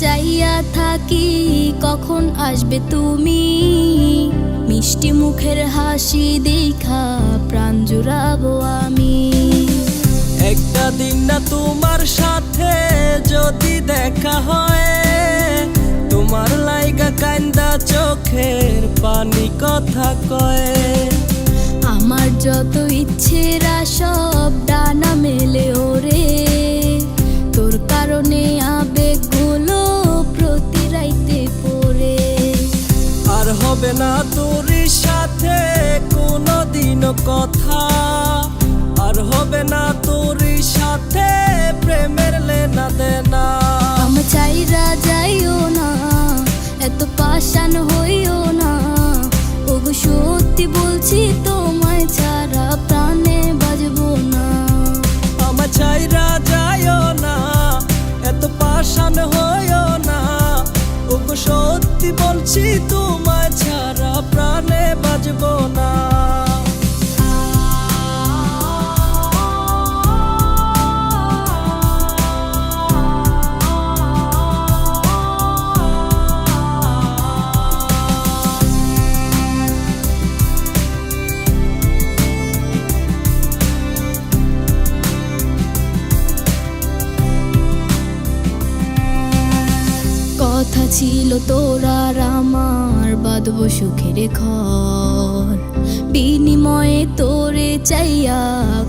চাইয়া থাকি কখন আসবে তুমি, মিষ্টি মুখের হাসি দেখা প্রাণ জুড়াবো আমি। একটা দিন না তোমার সাথে যদি দেখা হয়, তোমার লাইগা কান্দা চোখের পানি কথা কয়। আমার যত ইচ্ছেরা সব ডানা মেলে ওরে, তোর কারণে আবেগগুলো প্রতি রাইতে পড়ে। আর হবে না তোর সাথে কোনোদিনও কথা, আর হবে না তোর সাথে প্রেমের লেনা দেনা। আমি চাইরা যাইও না, এত পাষাণ হইও না, ওগো সত্যি বলছি তোমায় ছাড়া প্রাণে বাজবো না। আমার চাইরা যাইও না, এত পাষাণ হইও না, ওগো সত্যি বলছি তোমায় ছাড়া প্রাণে বাজবো না। কথা ছিল তোর আর আমার বাঁধবো সুখের ঘর, বিনিময়ে তোরে চাইয়া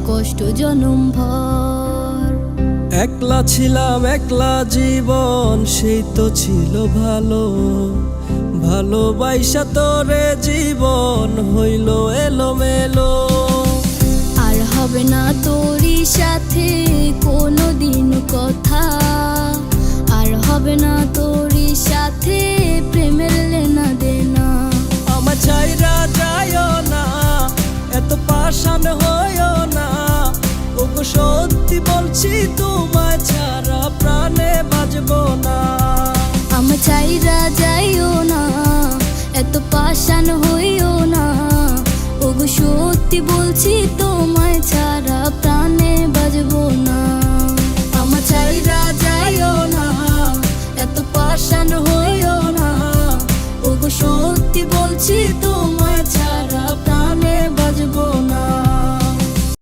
কষ্ট জনম ভর। একলা ছিলাম একলা জীবন, সেই তো ছিল ভালো, ভালোবাসা তোরে জীবন হইল এলোমেলো। আর হবে না তোরই সাথে কোনোদিন কথা, আর হবে না তোরই সাথে প্রেমের লেনা দেনা। আমার চাইরা যাইও না, এত পাষাণ হইও না, ওগো সত্যি বলছি তোমায় ছাড়া প্রাণে বাজবো না। আমি চাইরা যাইও না, এত পাষাণ হইও না, ওগো সত্যি বলছি তো